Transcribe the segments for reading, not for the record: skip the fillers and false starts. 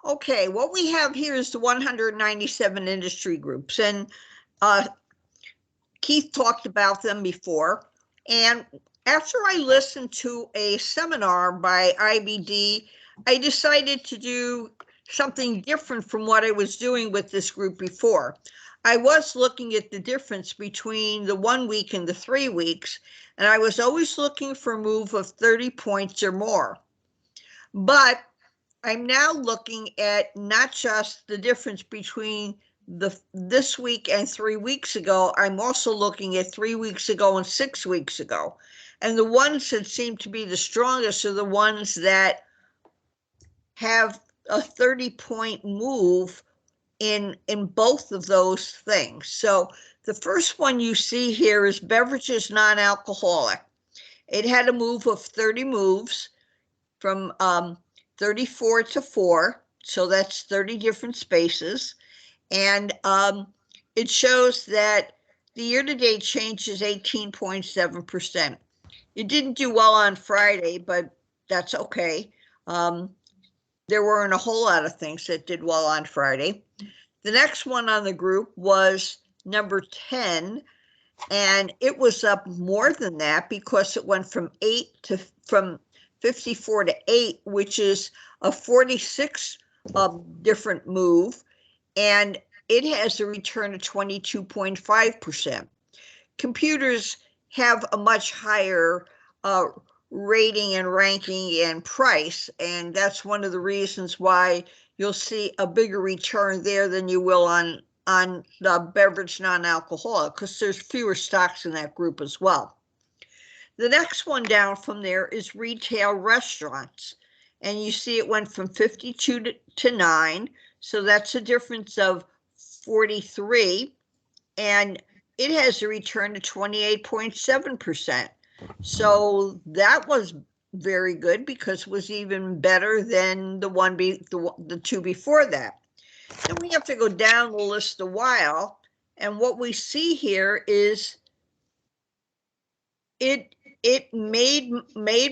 Okay, what we have here is the 197 industry groups, and Keith talked about them before. And after I listened to a seminar by IBD, I decided to do something different from what I was doing with this group before. I was looking at the difference between the 1 week and the 3 weeks, and I was always looking for a move of 30 points or more. But I'm now looking at not just the difference between this week and 3 weeks ago. I'm also looking at 3 weeks ago and 6 weeks ago. And the ones that seem to be the strongest are the ones that have a 30-point move in both of those things. So the first one you see here is beverages non-alcoholic. It had a move of 30 moves from 34 to 4, so that's 30 different spaces. And it shows that the year-to-date change is 18.7%. It didn't do well on Friday, but that's okay. There weren't a whole lot of things that did well on Friday. The next one on the group was number 10, and it was up more than that because it went from 54 to 8, which is a 46 different move, and it has a return of 22.5%. Computers have a much higher rating and ranking and price, and that's one of the reasons why you'll see a bigger return there than you will on the beverage non-alcoholic, because there's fewer stocks in that group as well. The next one down from there is retail restaurants, and you see it went from 52 to 9, so that's a difference of 43, and it has a return of 28.7%. So that was very good because it was even better than the two before that. Then we have to go down the list a while, and what we see here is it made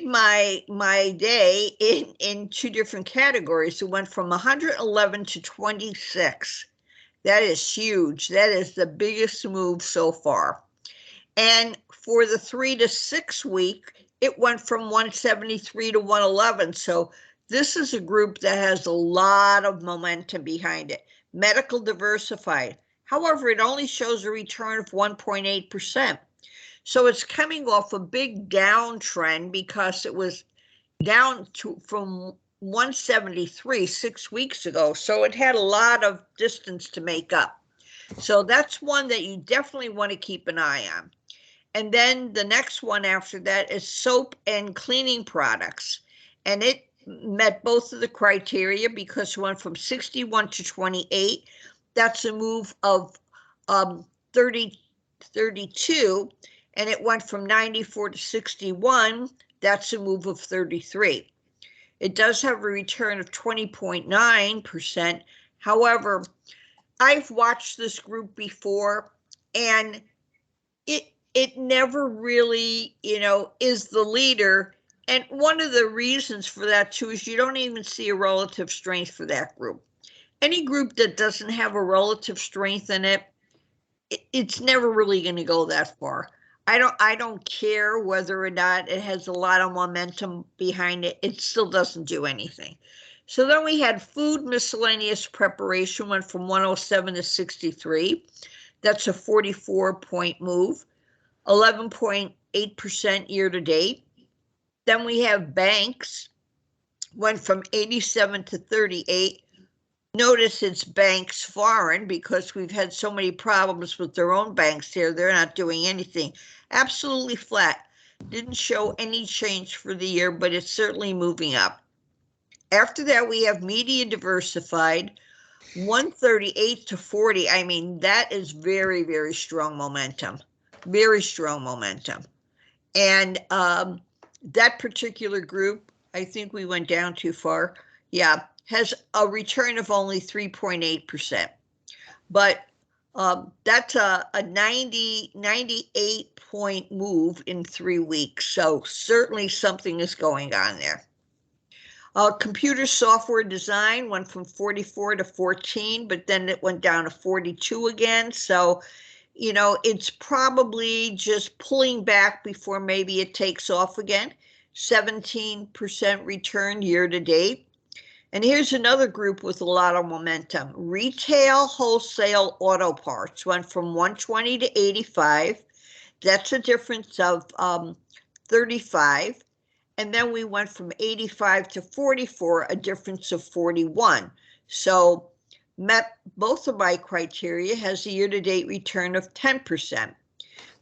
my day in two different categories. It went from 111 to 26. That is huge. That is the biggest move so far. And for the 3 to 6 week, it went from 173 to 111. So this is a group that has a lot of momentum behind it. Medical diversified. However, it only shows a return of 1.8%. So it's coming off a big downtrend because it was down from 173 6 weeks ago. So it had a lot of distance to make up. So that's one that you definitely want to keep an eye on. And then the next one after that is soap and cleaning products. And it met both of the criteria because it went from 61 to 28. That's a move of 32. And it went from 94 to 61. That's a move of 33. It does have a return of 20.9%. However, I've watched this group before, and it never really, is the leader. And one of the reasons for that too is you don't even see a relative strength for that group. Any group that doesn't have a relative strength in it, it's never really going to go that far. I don't care whether or not it has a lot of momentum behind it. It still doesn't do anything. So then we had food miscellaneous preparation went from 107 to 63. That's a 44-point move, 11.8% year to date. Then we have banks, went from 87 to 38. Notice it's banks foreign because we've had so many problems with their own banks here. They're not doing anything. Absolutely flat. Didn't show any change for the year, but it's certainly moving up. After that, we have media diversified, 138 to 40. I mean, that is very, very strong momentum. Very strong momentum. And that particular group, I think we went down too far. Yeah, has a return of only 3.8%. But that's a 98-point move in 3 weeks. So certainly something is going on there. Computer software design went from 44 to 14, but then it went down to 42 again. So, you know, it's probably just pulling back before maybe it takes off again. 17% return year to date. And here's another group with a lot of momentum. Retail wholesale auto parts went from 120 to 85. That's a difference of 35. And then we went from 85 to 44, a difference of 41. So met both of my criteria, has a year-to-date return of 10%.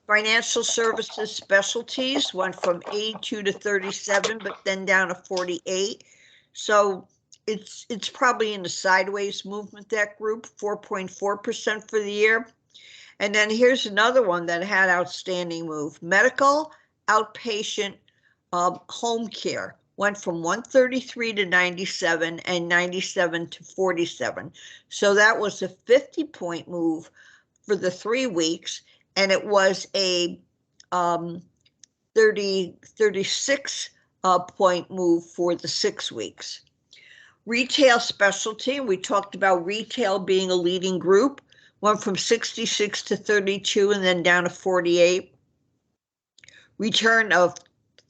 Financial services specialties went from 82 to 37, but then down to 48. So it's probably in the sideways movement, that group, 4.4% for the year. And then here's another one that had outstanding move. Medical outpatient home care went from 133 to 97 and 97 to 47. So that was a 50-point move for the 3 weeks, and it was a 36 point move for the 6 weeks. Retail specialty, we talked about retail being a leading group, went from 66 to 32 and then down to 48. Return of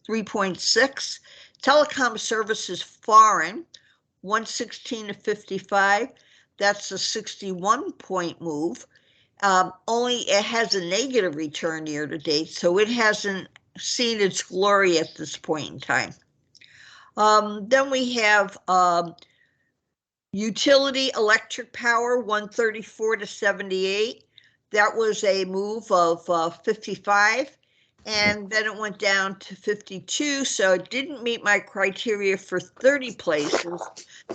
3.6. Telecom services foreign, 116 to 55. That's a 61-point move. Only it has a negative return year to date, so it hasn't seen its glory at this point in time. Then we have utility electric power, 134 to 78. That was a move of 55. And then it went down to 52, so it didn't meet my criteria for 30 places,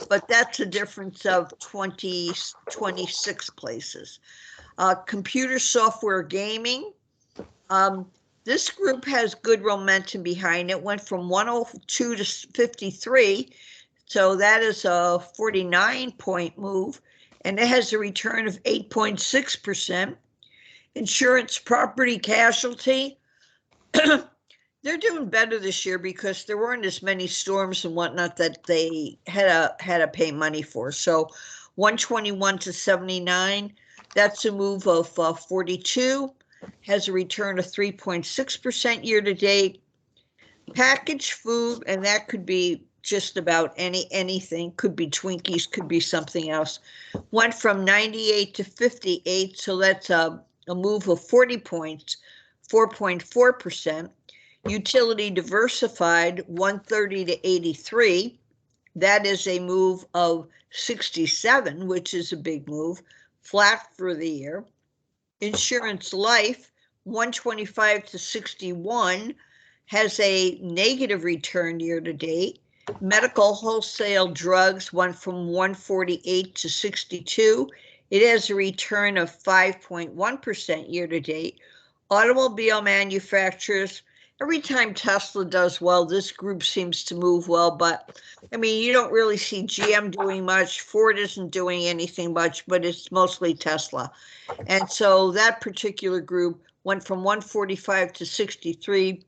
but that's a difference of 26 places. Computer software gaming. This group has good momentum behind it. Went from 102 to 53, so that is a 49-point move, and it has a return of 8.6%. Insurance, property, casualty. They're doing better this year because there weren't as many storms and whatnot that they had to pay money for. So 121 to 79, that's a move of 42, has a return of 3.6% year to date. Packaged food, and that could be just about anything, could be Twinkies, could be something else, went from 98 to 58, so that's a move of 40 points. 4.4%. Utility diversified, 130 to 83. That is a move of 67, which is a big move, flat for the year. Insurance life, 125 to 61, has a negative return year to date. Medical wholesale drugs went from 148 to 62. It has a return of 5.1% year to date. Automobile manufacturers, every time Tesla does well, this group seems to move well, but I mean, you don't really see GM doing much. Ford isn't doing anything much, but it's mostly Tesla. And so that particular group went from 145 to 63.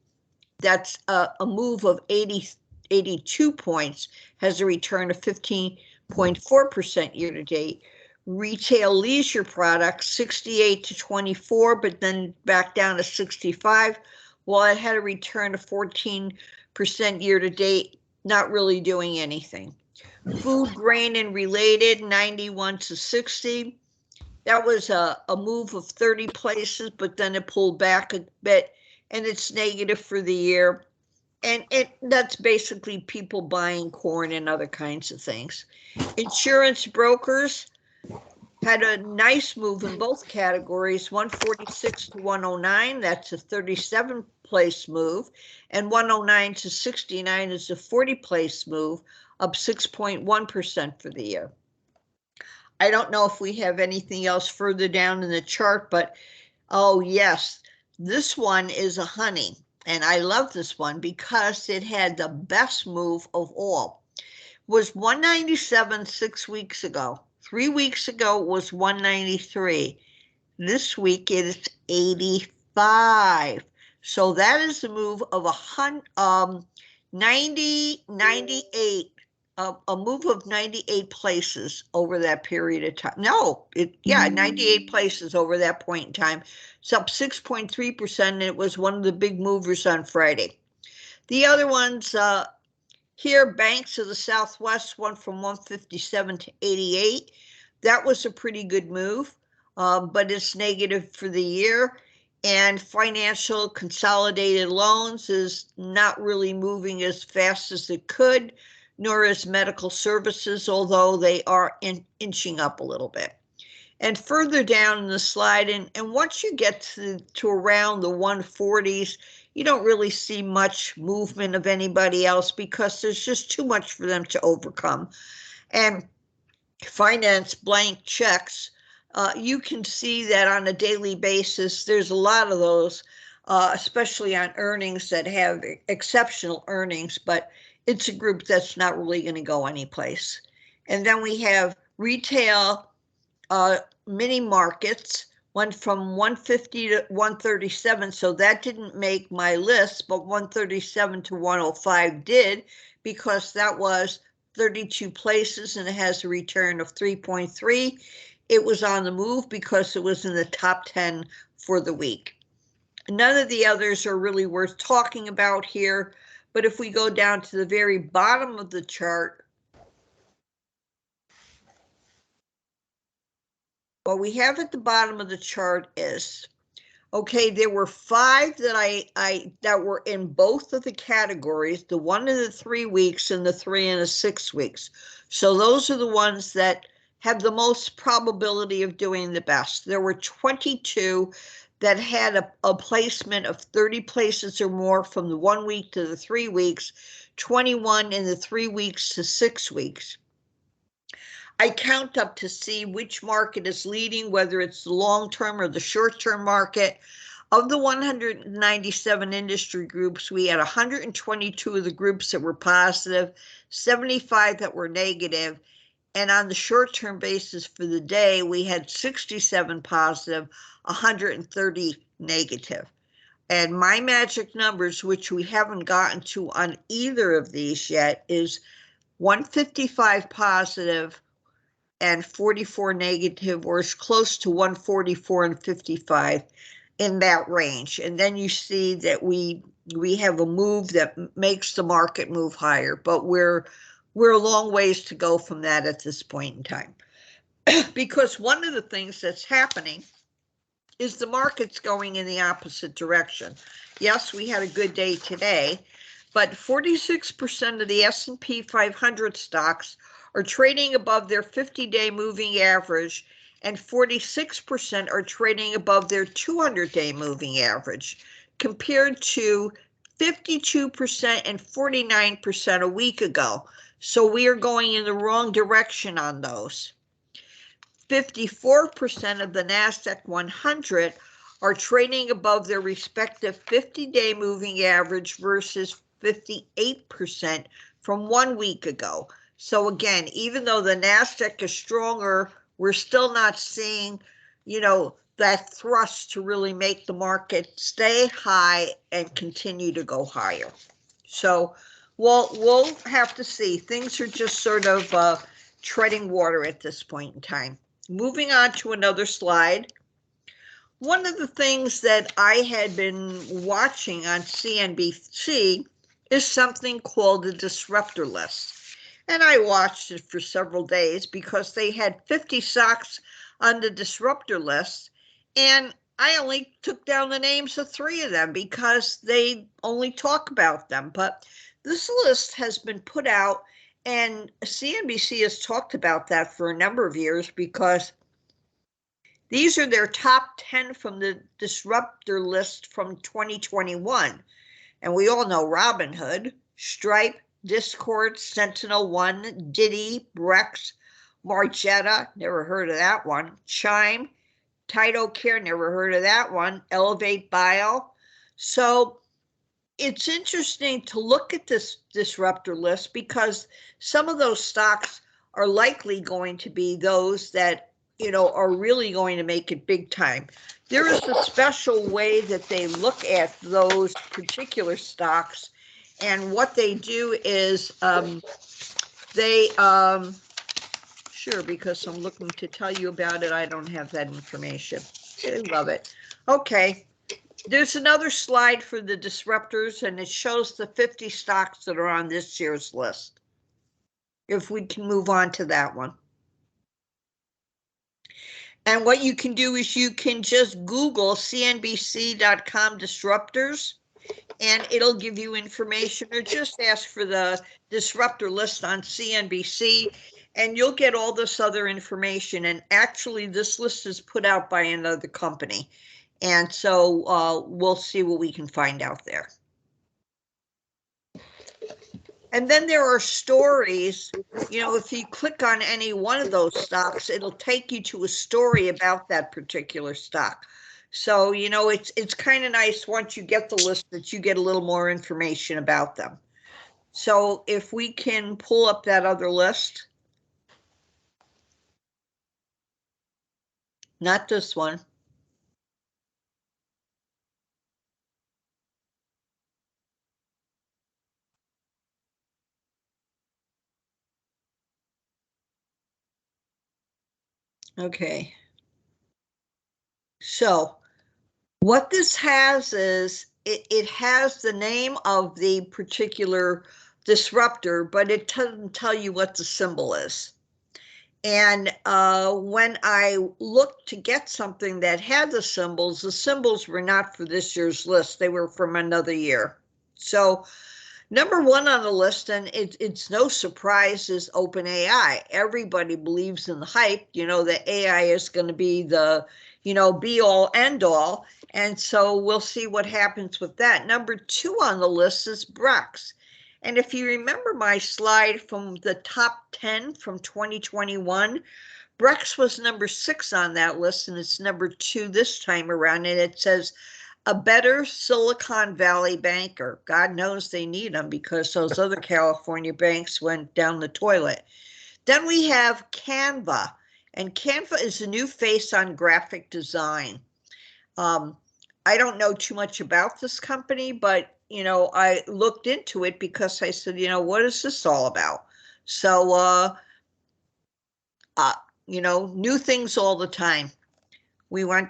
That's a move of 82 points, has a return of 15.4% year to date. Retail leisure products, 68 to 24, but then back down to 65. Well, it had a return of 14% year to date, not really doing anything. Food, grain, and related, 91 to 60. That was a move of 30 places, but then it pulled back a bit, and it's negative for the year. And that's basically people buying corn and other kinds of things. Insurance brokers had a nice move in both categories, 146 to 109, that's a 37-place move, and 109 to 69 is a 40-place move, up 6.1% for the year. I don't know if we have anything else further down in the chart, but oh yes, this one is a honey, and I love this one because it had the best move of all. It was 197 6 weeks ago. 3 weeks ago it was 193. This week it is 85. So that is a move of 90, 98, a move of 98 places over that period of time. No, 98 places over that point in time. It's up 6.3%, and it was one of the big movers on Friday. The other ones here, banks of the Southwest went from 157 to 88. That was a pretty good move, but it's negative for the year. And financial consolidated loans is not really moving as fast as it could, nor is medical services, although they are inching up a little bit. And further down in the slide, and once you get to around the 140s, you don't really see much movement of anybody else because there's just too much for them to overcome. And finance blank checks, you can see that on a daily basis, there's a lot of those, especially on earnings that have exceptional earnings, but it's a group that's not really going to go anyplace. And then we have retail mini markets, went from 150 to 137, so that didn't make my list, but 137 to 105 did, because that was 32 places and it has a return of 3.3. It was on the move because it was in the top 10 for the week. None of the others are really worth talking about here, but if we go down to the very bottom of the chart, what we have at the bottom of the chart is, okay, there were 5 that that were in both of the categories, the 1 in the 3 weeks and the 3 in the 6 weeks. So those are the ones that have the most probability of doing the best. There were 22 that had a placement of 30 places or more from the 1 week to the 3 weeks, 21 in the 3 weeks to 6 weeks. I count up to see which market is leading, whether it's the long-term or the short-term market. Of the 197 industry groups, we had 122 of the groups that were positive, 75 that were negative, and on the short-term basis for the day, we had 67 positive, 130 negative. And my magic numbers, which we haven't gotten to on either of these yet, is 155 positive, and 44 negative, or as close to 144 and 55 in that range. And then you see that we have a move that makes the market move higher, but we're a long ways to go from that at this point in time. Because one of the things that's happening is the market's going in the opposite direction. Yes, we had a good day today, but 46% of the S&P 500 stocks are trading above their 50-day moving average, and 46% are trading above their 200-day moving average, compared to 52% and 49% a week ago. So we are going in the wrong direction on those. 54% of the NASDAQ 100 are trading above their respective 50-day moving average versus 58% from 1 week ago. So again, even though the NASDAQ is stronger, we're still not seeing, that thrust to really make the market stay high and continue to go higher. So we'll have to see. Things are just sort of treading water at this point in time. Moving on to another slide. One of the things that I had been watching on CNBC is something called the disruptor list. And I watched it for several days because they had 50 stocks on the disruptor list, and I only took down the names of 3 of them because they only talk about them. But this list has been put out, and CNBC has talked about that for a number of years because these are their top 10 from the disruptor list from 2021. And we all know Robinhood, Stripe, Discord, Sentinel-1, Diddy, Brex, Margetta, never heard of that one, Chime, TytoCare, never heard of that one, Elevate Bio. So it's interesting to look at this disruptor list because some of those stocks are likely going to be those that, are really going to make it big time. There is a special way that they look at those particular stocks. And what they do is They, sure, because I'm looking to tell you about it. I don't have that information. I love it. Okay. There's another slide for the disruptors, and it shows the 50 stocks that are on this year's list. If we can move on to that one. And what you can do is you can just Google cnbc.com disruptors, and it'll give you information, or just ask for the disruptor list on CNBC, and you'll get all this other information. And actually, this list is put out by another company. And so we'll see what we can find out there. And then there are stories. You know, if you click on any one of those stocks, it'll take you to a story about that particular stock. So, you know, it's kind of nice once you get the list that you get a little more information about them. So if we can pull up that other list. Not this one. Okay. So what this has is it has the name of the particular disruptor, but it doesn't tell you what the symbol is. And when I looked to get something that had the symbols were not for this year's list. They were from another year. So number one on the list, and it's no surprise, is OpenAI. Everybody believes in the hype, you know, that AI is going to be the, you know, be all end all. And so we'll see what happens with that. Number two on the list is Brex. And if you remember my slide from the top 10 from 2021, Brex was number 6 on that list, and it's number 2 this time around. And it says, a better Silicon Valley banker. God knows they need them because those other California banks went down the toilet. Then we have Canva, and Canva is a new face on graphic design. I don't know too much about this company, but you know, I looked into it because I said, you know, what is this all about? So, you know, new things all the time. We went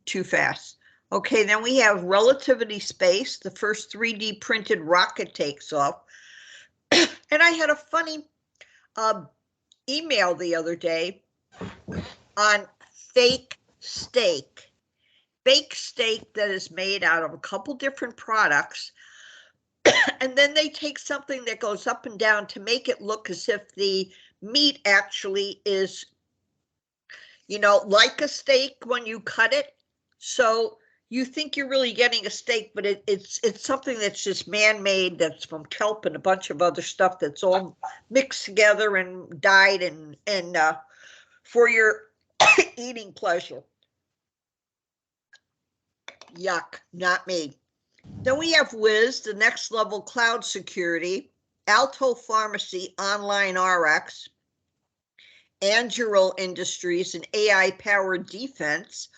too fast. Okay, then we have Relativity Space, the first 3D printed rocket takes off. And I had a funny email the other day on fake steak. Fake steak that is made out of a couple different products. And then they take something that goes up and down to make it look as if the meat actually is, you know, like a steak when you cut it. So you think you're really getting a steak, but it's something that's just man-made, that's from kelp and a bunch of other stuff that's all mixed together and dyed and for your eating pleasure. Yuck, not me. Then we have Wiz, the next level cloud security, Alto Pharmacy, Online RX, Angular Industries, and AI-powered defense.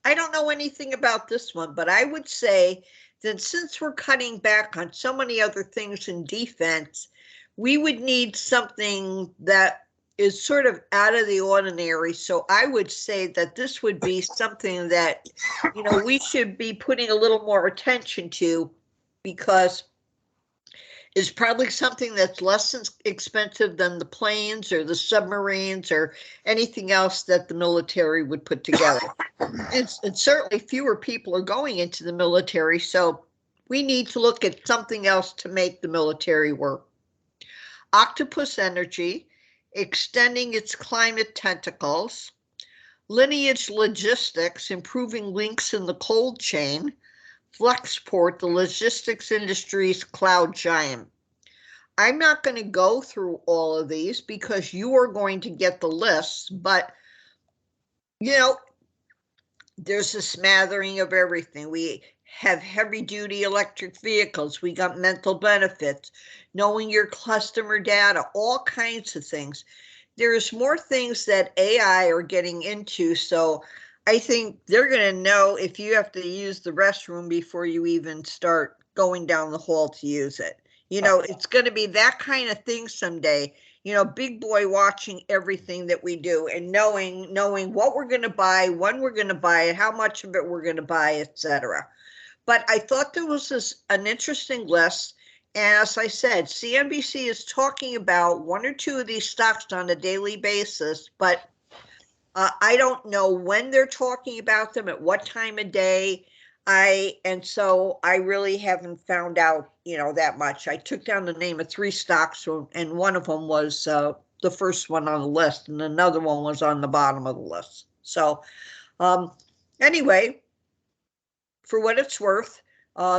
I don't know anything about this one, but I would say that since we're cutting back on so many other things in defense, we would need something that is sort of out of the ordinary. So I would say that this would be something that, you know, we should be putting a little more attention to, because it's probably something that's less expensive than the planes or the submarines or anything else that the military would put together. It's certainly fewer people are going into the military, so we need to look at something else to make the military work. Octopus Energy, extending its climate tentacles. Lineage Logistics, improving links in the cold chain. Flexport, the logistics industry's cloud giant. I'm not going to go through all of these because you are going to get the lists, but you know, there's a smattering of everything. We have heavy duty electric vehicles. We got mental benefits, knowing your customer data, all kinds of things. There's more things that AI are getting into. So I think they're going to know if you have to use the restroom before you even start going down the hall to use it. You know, it's going to be that kind of thing someday. You know, big boy watching everything that we do and knowing what we're going to buy, when we're going to buy it, how much of it we're going to buy, etc. But I thought there was an interesting list. And as I said, CNBC is talking about one or two of these stocks on a daily basis, but I don't know when they're talking about them, at what time of day. And so I really haven't found out, that much. I took down the name of 3 stocks, and one of them was the first one on the list, and another one was on the bottom of the list. So anyway, for what it's worth,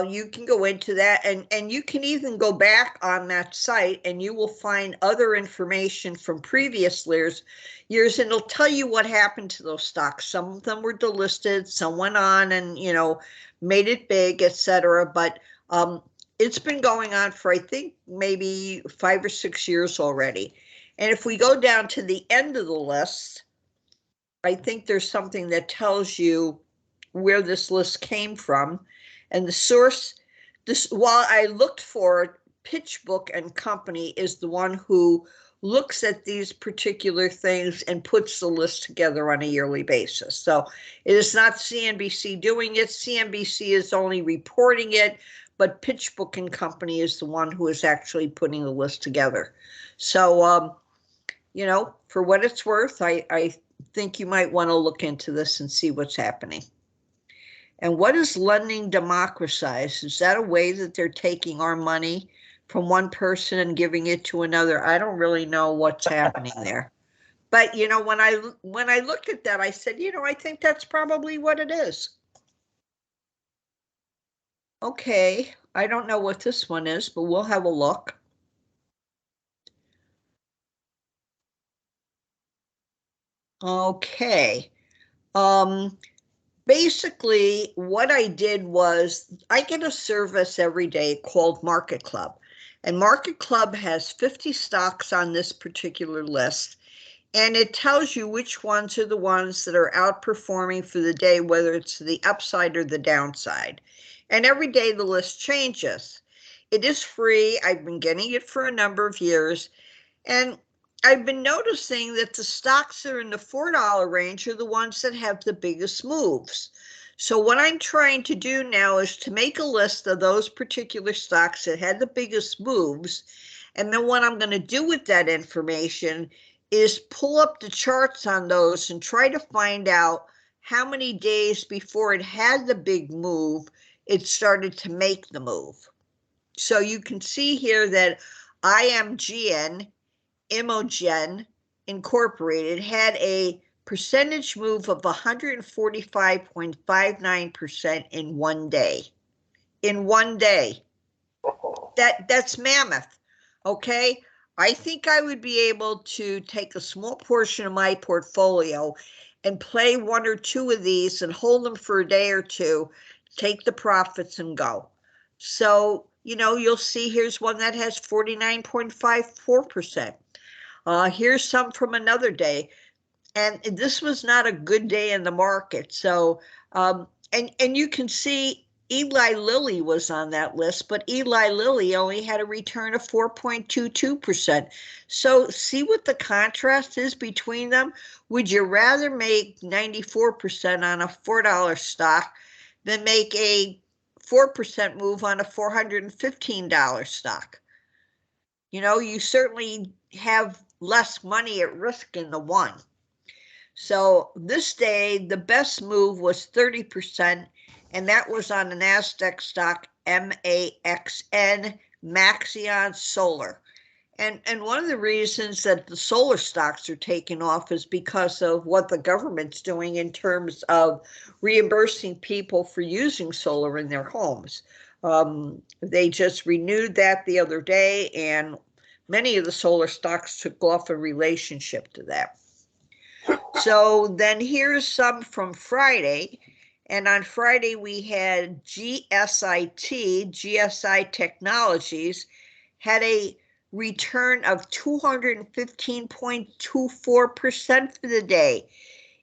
you can go into that, and you can even go back on that site and you will find other information from previous years, and it'll tell you what happened to those stocks. Some of them were delisted, some went on and made it big, etc. But it's been going on for, I think, maybe 5 or 6 years already. And if we go down to the end of the list, I think there's something that tells you where this list came from. And the source, while I looked for, PitchBook and Company is the one who looks at these particular things and puts the list together on a yearly basis. So it is not CNBC doing it. CNBC is only reporting it, but PitchBook and Company is the one who is actually putting the list together. So, for what it's worth, I think you might want to look into this and see what's happening. And what is lending democratized? Is that a way that they're taking our money from one person and giving it to another? I don't really know what's happening there. But, when I looked at that, I said, I think that's probably what it is. Okay, I don't know what this one is, but we'll have a look. Okay. Basically, what I did was I get a service every day called Market Club. And Market Club has 50 stocks on this particular list. And it tells you which ones are the ones that are outperforming for the day, whether it's the upside or the downside. And every day the list changes. It is free. I've been getting it for a number of years. And I've been noticing that the stocks that are in the $4 range are the ones that have the biggest moves. So what I'm trying to do now is to make a list of those particular stocks that had the biggest moves. And then what I'm going to do with that information is pull up the charts on those and try to find out how many days before it had the big move, it started to make the move. So you can see here that IMGN, Imogen Incorporated, had a percentage move of 145.59% in one day. In one day. That's mammoth. Okay. I think I would be able to take a small portion of my portfolio and play 1 or 2 of these and hold them for a day or two, take the profits and go. So, you'll see here's one that has 49.54%. Here's some from another day. And this was not a good day in the market. So, and you can see Eli Lilly was on that list, but Eli Lilly only had a return of 4.22%. So see what the contrast is between them? Would you rather make 94% on a $4 stock than make a 4% move on a $415 stock? You certainly have less money at risk in the one. So this day, the best move was 30%, and that was on the NASDAQ stock MAXN, Maxion Solar. And one of the reasons that the solar stocks are taking off is because of what the government's doing in terms of reimbursing people for using solar in their homes. They just renewed that the other day, and many of the solar stocks took off in relationship to that. So then here's some from Friday. And on Friday, we had GSI Technologies, had a return of 215.24% for the day.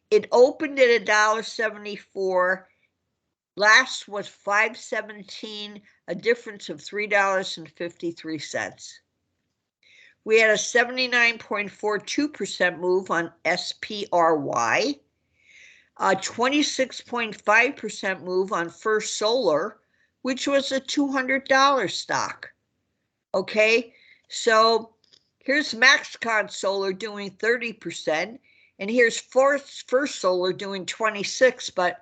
It opened at $1.74. Last was 517, a difference of $3.53. We had a 79.42% move on SPRY, a 26.5% move on First Solar, which was a $200 stock. Okay, so here's Maxcon Solar doing 30%, and here's First Solar doing 26%, but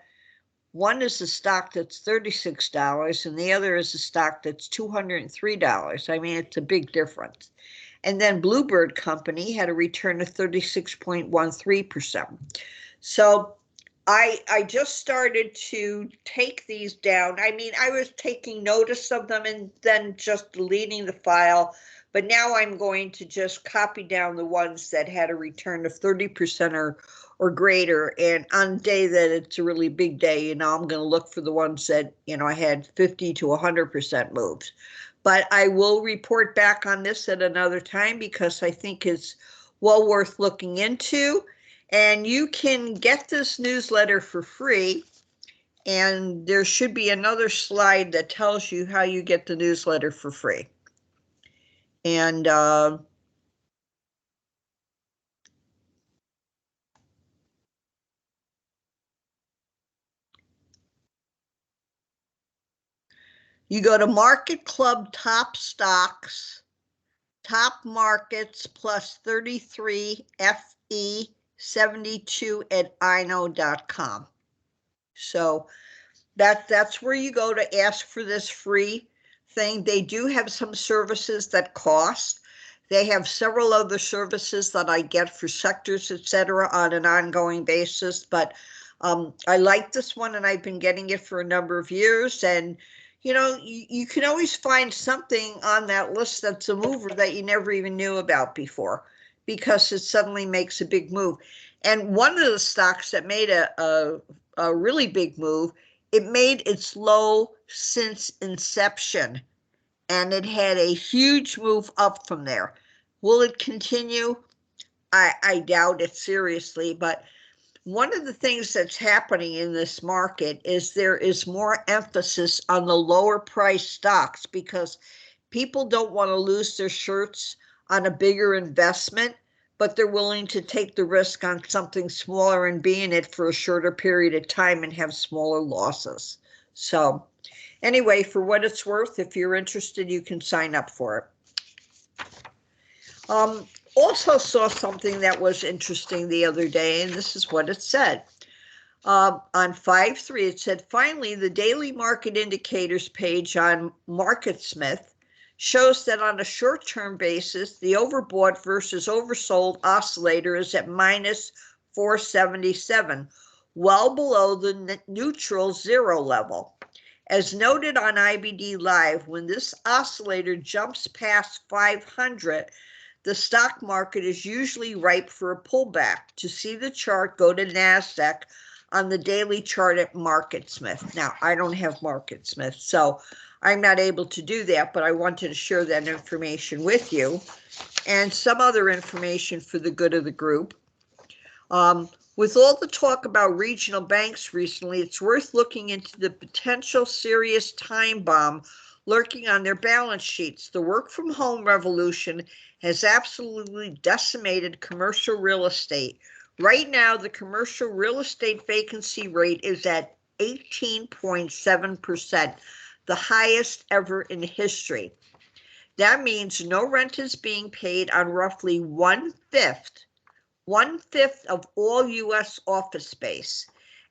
one is a stock that's $36 and the other is a stock that's $203. I mean, it's a big difference. And then Bluebird Company had a return of 36.13%. So I just started to take these down. I mean, I was taking notice of them and then just deleting the file, but now I'm going to just copy down the ones that had a return of 30% or greater. And on a day that it's a really big day, I'm going to look for the ones that, I had 50 to 100% moves. But I will report back on this at another time because I think it's well worth looking into. And you can get this newsletter for free. And there should be another slide that tells you how you get the newsletter for free. And you go to Market Club Top Stocks, Top Markets plus 33 FE 72 at ino.com. So that's where you go to ask for this free thing. They do have some services that cost. They have several other services that I get for sectors, etc., on an ongoing basis. But I like this one, and I've been getting it for a number of years. And you can always find something on that list that's a mover that you never even knew about before, because it suddenly makes a big move. And one of the stocks that made a really big move, it made its low since inception, and it had a huge move up from there. Will it continue? I doubt it seriously, but one of the things that's happening in this market is there is more emphasis on the lower price stocks because people don't want to lose their shirts on a bigger investment, but they're willing to take the risk on something smaller and be in it for a shorter period of time and have smaller losses. So anyway, for what it's worth, if you're interested, you can sign up for it. Also saw something that was interesting the other day, and this is what it said. On 5.3, it said, finally, the daily market indicators page on MarketSmith shows that on a short-term basis, the overbought versus oversold oscillator is at minus 477, well below the neutral zero level. As noted on IBD Live, when this oscillator jumps past 500, the stock market is usually ripe for a pullback. To see the chart, go to NASDAQ on the daily chart at MarketSmith. Now, I don't have MarketSmith, so I'm not able to do that, but I wanted to share that information with you and some other information for the good of the group. With all the talk about regional banks recently, it's worth looking into the potential serious time bomb lurking on their balance sheets. The work-from-home revolution has absolutely decimated commercial real estate. Right now, the commercial real estate vacancy rate is at 18.7%, the highest ever in history. That means no rent is being paid on roughly one-fifth of all U.S. office space.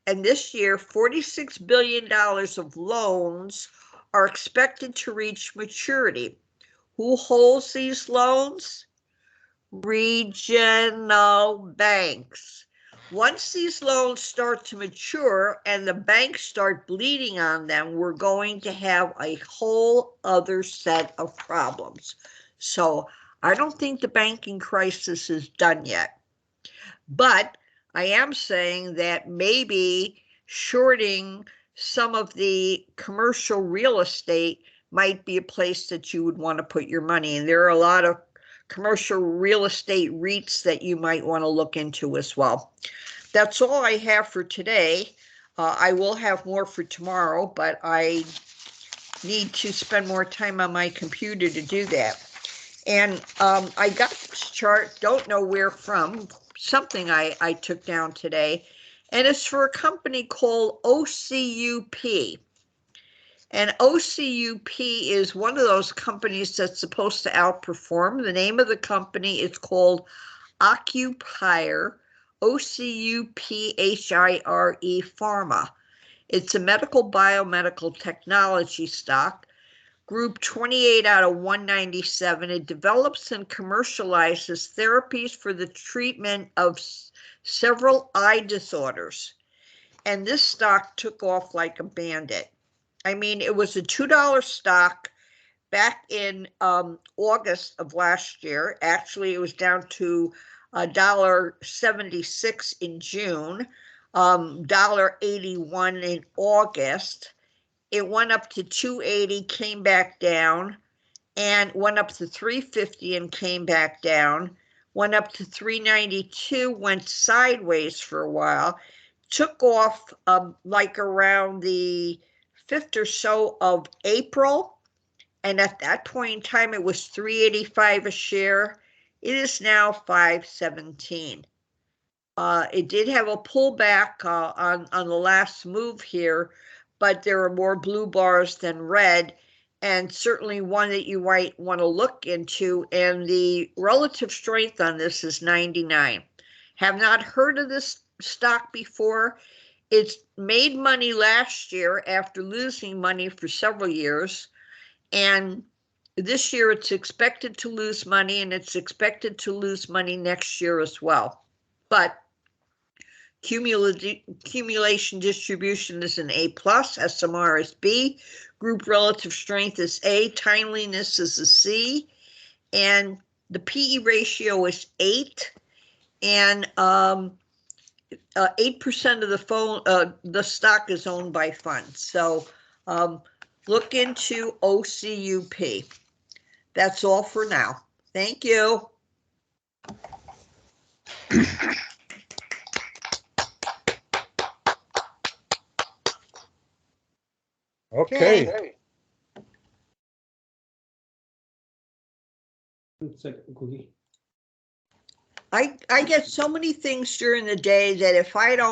And this year, $46 billion of loans are expected to reach maturity. Who holds these loans? Regional banks. Once these loans start to mature and the banks start bleeding on them, we're going to have a whole other set of problems. So I don't think the banking crisis is done yet. But I am saying that maybe shorting some of the commercial real estate might be a place that you would want to put your money. And there are a lot of commercial real estate REITs that you might want to look into as well. That's all I have for today. I will have more for tomorrow, but I need to spend more time on my computer to do that. And I got this chart, don't know where from, something I took down today, and it's for a company called OCUP. And OCUP is one of those companies that's supposed to outperform. The name of the company is called Occuphire, OCUPHIRE Pharma. It's a medical biomedical technology stock, group 28 out of 197. It develops and commercializes therapies for the treatment of several eye disorders. And this stock took off like a bandit. I mean, it was a $2 stock back in August of last year. Actually, it was down to $1.76 in June, $1.81 in August. It went up to 280, came back down, and went up to 350 and came back down, went up to 392, went sideways for a while, took off like around the 5th or so of April. And at that point in time, it was 385 a share. It is now 517. It did have a pullback on the last move here, but there are more blue bars than red, and certainly one that you might want to look into. And the relative strength on this is 99. Have not heard of this stock before. It's made money last year after losing money for several years. And this year it's expected to lose money, and it's expected to lose money next year as well. But accumulation distribution is an A+, SMR is B, group relative strength is A, timeliness is a C, and the PE ratio is 8, and 8% of the stock is owned by funds. So look into OCUP. That's all for now. Thank you. Okay. I get so many things during the day that if I don't